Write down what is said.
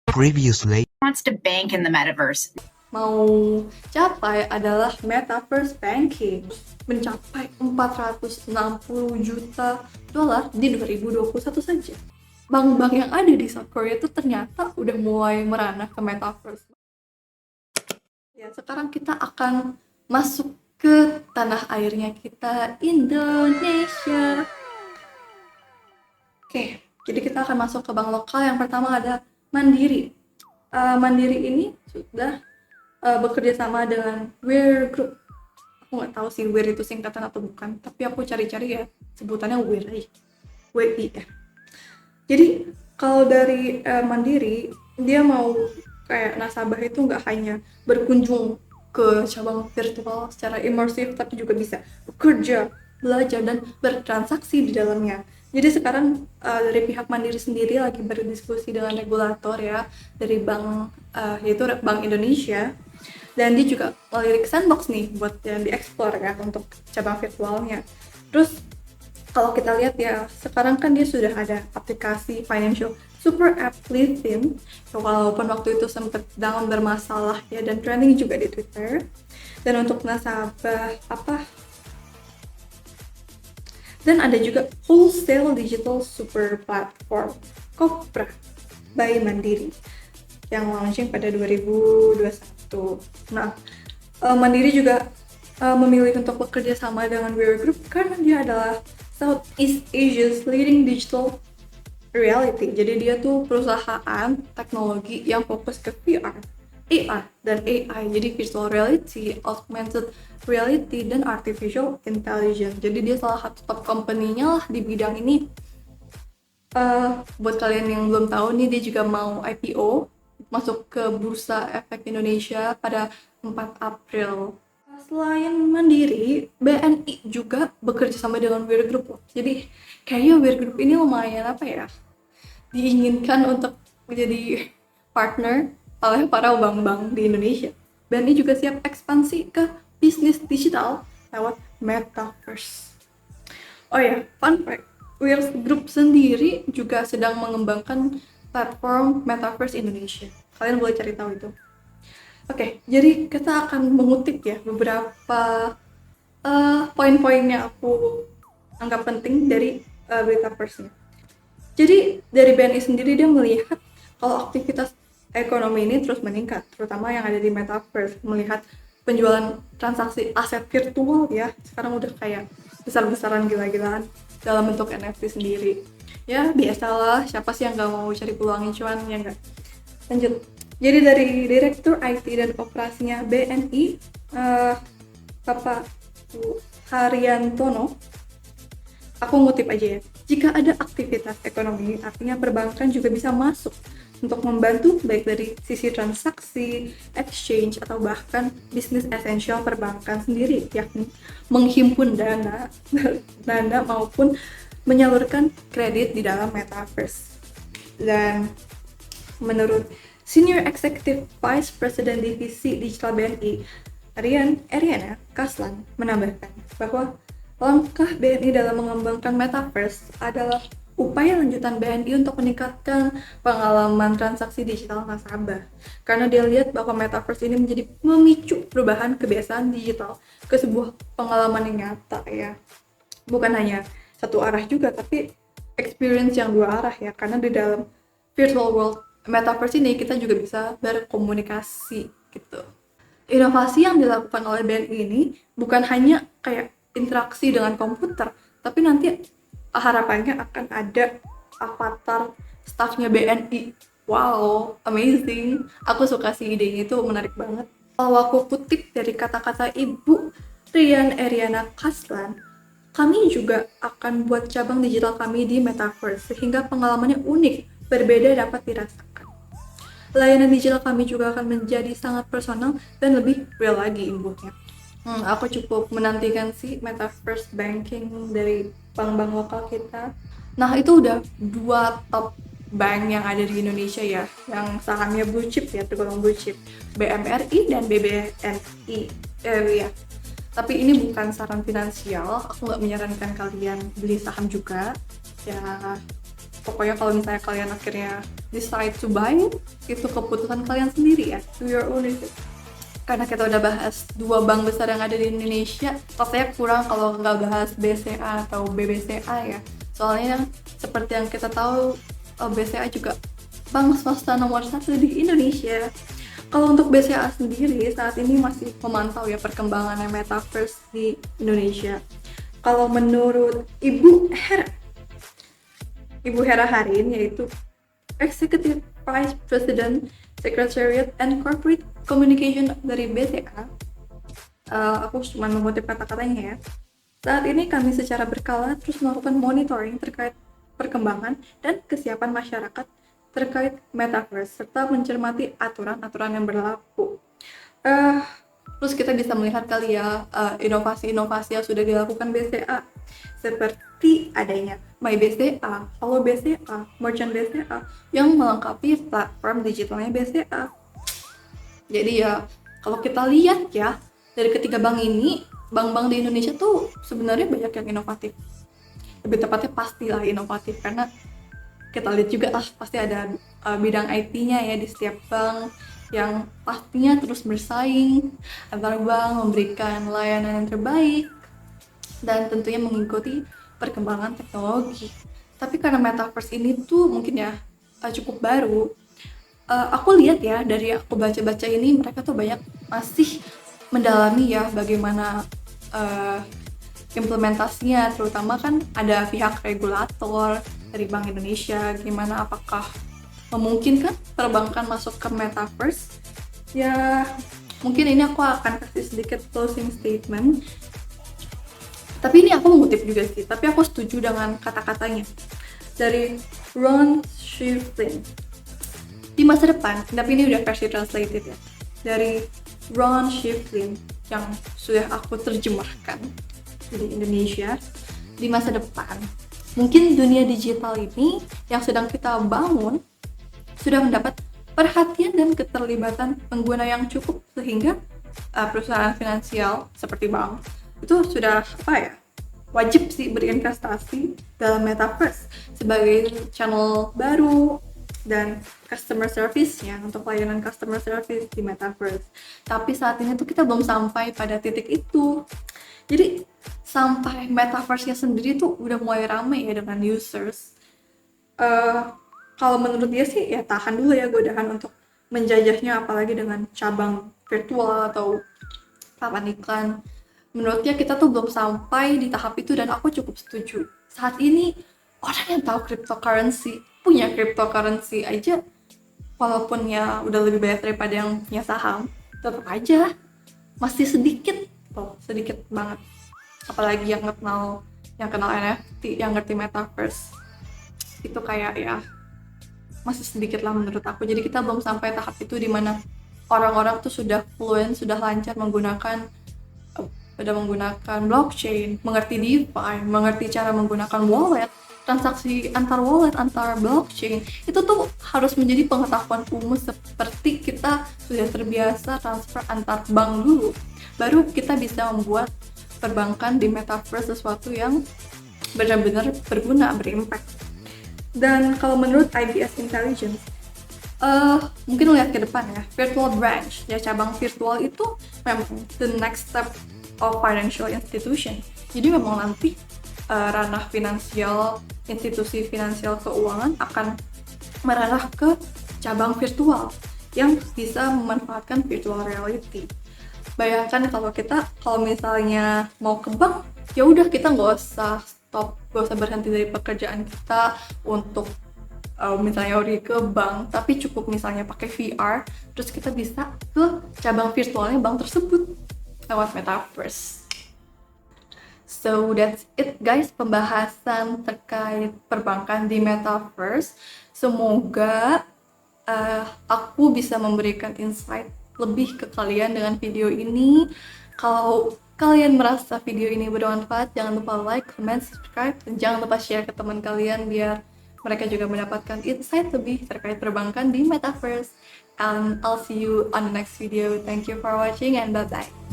Previously, wants to bank in the metaverse. Mau capai adalah metaverse banking, mencapai 460 juta dolar di 2021 saja. Bank-bank yang ada di South Korea itu ternyata udah mulai merana ke metaverse. Ya, sekarang kita akan masuk ke tanah airnya kita, Indonesia. Oke, jadi kita akan masuk ke bank lokal. Yang pertama ada Mandiri. Mandiri ini sudah bekerja sama dengan Weir Group. Aku nggak tahu sih Weir itu singkatan atau bukan, tapi aku cari-cari ya sebutannya Weir aja. WIR. Jadi kalau dari Mandiri, dia mau kayak nasabah itu nggak hanya berkunjung ke cabang virtual secara imersif, tapi juga bisa bekerja, belajar, dan bertransaksi di dalamnya. Jadi sekarang dari pihak Mandiri sendiri lagi berdiskusi dengan regulator ya, dari bank yaitu Bank Indonesia, dan dia juga melirik sandbox nih buat yang dieksplor ya untuk cabang virtualnya. Terus kalau kita lihat ya, sekarang kan dia sudah ada aplikasi financial super app Lithium, walaupun waktu itu sempat down bermasalah ya, dan trending juga di Twitter. Dan untuk nasabah dan ada juga wholesale digital super platform Kopra by Mandiri yang launching pada 2021. Nah, Mandiri juga memilih untuk bekerja sama dengan Weir Group karena dia adalah Southeast Asia's leading digital reality. Jadi dia tuh perusahaan teknologi yang fokus ke VR, AR, dan AI. Jadi virtual reality, augmented reality, dan artificial intelligence. Jadi dia salah satu top company-nya lah di bidang ini. Buat kalian yang belum tahu nih, dia juga mau IPO, masuk ke Bursa Efek Indonesia pada 4 April. Selain Mandiri, BNI juga bekerja sama dengan Weir Group. Jadi kayaknya Weir Group ini lumayan diinginkan untuk menjadi partner oleh para bank-bank di Indonesia. BNI juga siap ekspansi ke bisnis digital lewat metaverse. Oh ya, fun fact, Weir Group sendiri juga sedang mengembangkan platform Metaverse Indonesia. Kalian boleh cari tahu itu. Oke, jadi kita akan mengutip ya beberapa poin-poin yang aku anggap penting dari Metaverse-nya. Jadi dari BNI sendiri dia melihat kalau aktivitas ekonomi ini terus meningkat, terutama yang ada di Metaverse, melihat penjualan transaksi aset virtual ya, sekarang udah kayak besar-besaran gila-gilaan dalam bentuk NFT sendiri. Ya biasalah, siapa sih yang gak mau cari peluang cuan, ya nggak? Lanjut. Jadi dari Direktur IT dan Operasinya BNI, Bapak Haryantono, aku ngutip aja ya. Jika ada aktivitas ekonomi, artinya perbankan juga bisa masuk untuk membantu baik dari sisi transaksi, exchange, atau bahkan bisnis esensial perbankan sendiri, yakni menghimpun dana maupun menyalurkan kredit di dalam metaverse. Dan menurut Senior Executive Vice President Divisi Digital BNI, Ariana Kaslan, menambahkan bahwa langkah BNI dalam mengembangkan metaverse adalah upaya lanjutan BNI untuk meningkatkan pengalaman transaksi digital nasabah. Karena dia lihat bahwa metaverse ini menjadi memicu perubahan kebiasaan digital ke sebuah pengalaman yang nyata ya. Bukan hanya satu arah juga, tapi experience yang dua arah ya. Karena di dalam virtual world metaverse ini kita juga bisa berkomunikasi gitu. Inovasi yang dilakukan oleh BNI ini bukan hanya kayak interaksi dengan komputer, tapi nanti harapannya akan ada avatar staffnya BNI. Wow, amazing. Aku suka sih idenya, itu menarik banget. Kalau aku kutip dari kata-kata Ibu Ariana Kaslan, kami juga akan buat cabang digital kami di Metaverse sehingga pengalamannya unik, berbeda dapat dirasakan. Layanan digital kami juga akan menjadi sangat personal dan lebih real lagi imbuhnya. Aku cukup menantikan sih Metaverse banking dari bank-bank lokal kita. Nah, itu udah 2 top bank yang ada di Indonesia ya, yang sahamnya blue chip ya, tergolong blue chip, BMRI dan BBNI. Ya. Tapi ini bukan saran finansial, aku nggak menyarankan kalian beli saham juga. Ya, pokoknya kalau misalnya kalian akhirnya decide to buy it, itu keputusan kalian sendiri ya, do your own research. Karena kita udah bahas 2 bank besar yang ada di Indonesia, rasanya kurang kalau nggak bahas BCA atau BBCA ya. Soalnya seperti yang kita tahu, BCA juga bank swasta nomor 1 di Indonesia. Kalau untuk BCA sendiri, saat ini masih memantau ya perkembangannya Metaverse di Indonesia. Kalau menurut Ibu Hera Harin, yaitu Executive Vice President Secretariat and Corporate Communication dari BCA, aku cuma mengutip kata-katanya ya. Saat ini kami secara berkala terus melakukan monitoring terkait perkembangan dan kesiapan masyarakat terkait Metaverse serta mencermati aturan-aturan yang berlaku. Terus kita bisa melihat kali ya inovasi-inovasi yang sudah dilakukan BCA, seperti adanya My BCA, Halo BCA, Merchant BCA yang melengkapi platform digitalnya BCA. Jadi ya kalau kita lihat ya, dari ketiga bank ini, bank-bank di Indonesia tuh sebenarnya banyak yang inovatif. Lebih tepatnya pastilah inovatif, karena kita lihat juga pasti ada bidang IT-nya ya di setiap bank yang pastinya terus bersaing antar bank memberikan layanan yang terbaik dan tentunya mengikuti perkembangan teknologi. Tapi karena Metaverse ini tuh mungkin ya cukup baru, aku lihat ya dari aku baca-baca ini, mereka tuh banyak masih mendalami ya bagaimana implementasinya, terutama kan ada pihak regulator dari Bank Indonesia, gimana apakah memungkinkan perbankan masuk ke Metaverse. Ya mungkin ini aku akan kasih sedikit closing statement, tapi ini aku mengutip juga sih, tapi aku setuju dengan kata-katanya dari Ron Shiflin. Di masa depan, tapi ini udah versi translated ya, dari Ron Shiflin yang sudah aku terjemahkan di Indonesia. Di masa depan, mungkin dunia digital ini yang sedang kita bangun sudah mendapat perhatian dan keterlibatan pengguna yang cukup, sehingga perusahaan finansial seperti bank itu sudah wajib sih berinvestasi dalam Metaverse sebagai channel baru dan customer service-nya untuk layanan customer service di Metaverse. Tapi saat ini tuh kita belum sampai pada titik itu. Jadi sampai Metaverse-nya sendiri tuh udah mulai ramai ya dengan users. Kalau menurut dia sih ya tahan dulu ya godaan untuk menjajahnya, apalagi dengan cabang virtual atau papan iklan. Menurutnya kita tuh belum sampai di tahap itu, dan aku cukup setuju. Saat ini orang yang tahu cryptocurrency, punya cryptocurrency aja, walaupun ya udah lebih banyak daripada yang punya saham, tetap aja masih sedikit banget. Apalagi yang kenal NFT, yang ngerti Metaverse, itu kayak ya masih sedikit lah menurut aku. Jadi kita belum sampai tahap itu di mana orang-orang tuh sudah fluent, sudah lancar menggunakan blockchain, mengerti DeFi, mengerti cara menggunakan wallet, transaksi antar wallet, antar blockchain. Itu tuh harus menjadi pengetahuan umum, seperti kita sudah terbiasa transfer antar bank dulu. Baru kita bisa membuat perbankan di Metaverse sesuatu yang benar-benar berguna, berimpact. Dan kalau menurut IBS Intelligence, mungkin lihat ke depan ya, virtual branch ya, cabang virtual itu memang the next step of financial institution. Jadi memang nanti ranah finansial, institusi finansial keuangan akan merarah ke cabang virtual yang bisa memanfaatkan virtual reality. Bayangkan kalau misalnya mau ke bank, ya udah kita nggak usah berhenti dari pekerjaan kita untuk misalnya pergi ke bank, tapi cukup misalnya pakai VR, terus kita bisa ke cabang virtualnya bank tersebut lewat Metaverse. So that's it guys, pembahasan terkait perbankan di Metaverse. Semoga aku bisa memberikan insight lebih ke kalian dengan video ini. Kalau kalian merasa video ini bermanfaat, jangan lupa like, comment, subscribe, dan jangan lupa share ke teman kalian biar mereka juga mendapatkan insight lebih terkait perbankan di Metaverse. And I'll see you on the next video. Thank you for watching and bye-bye.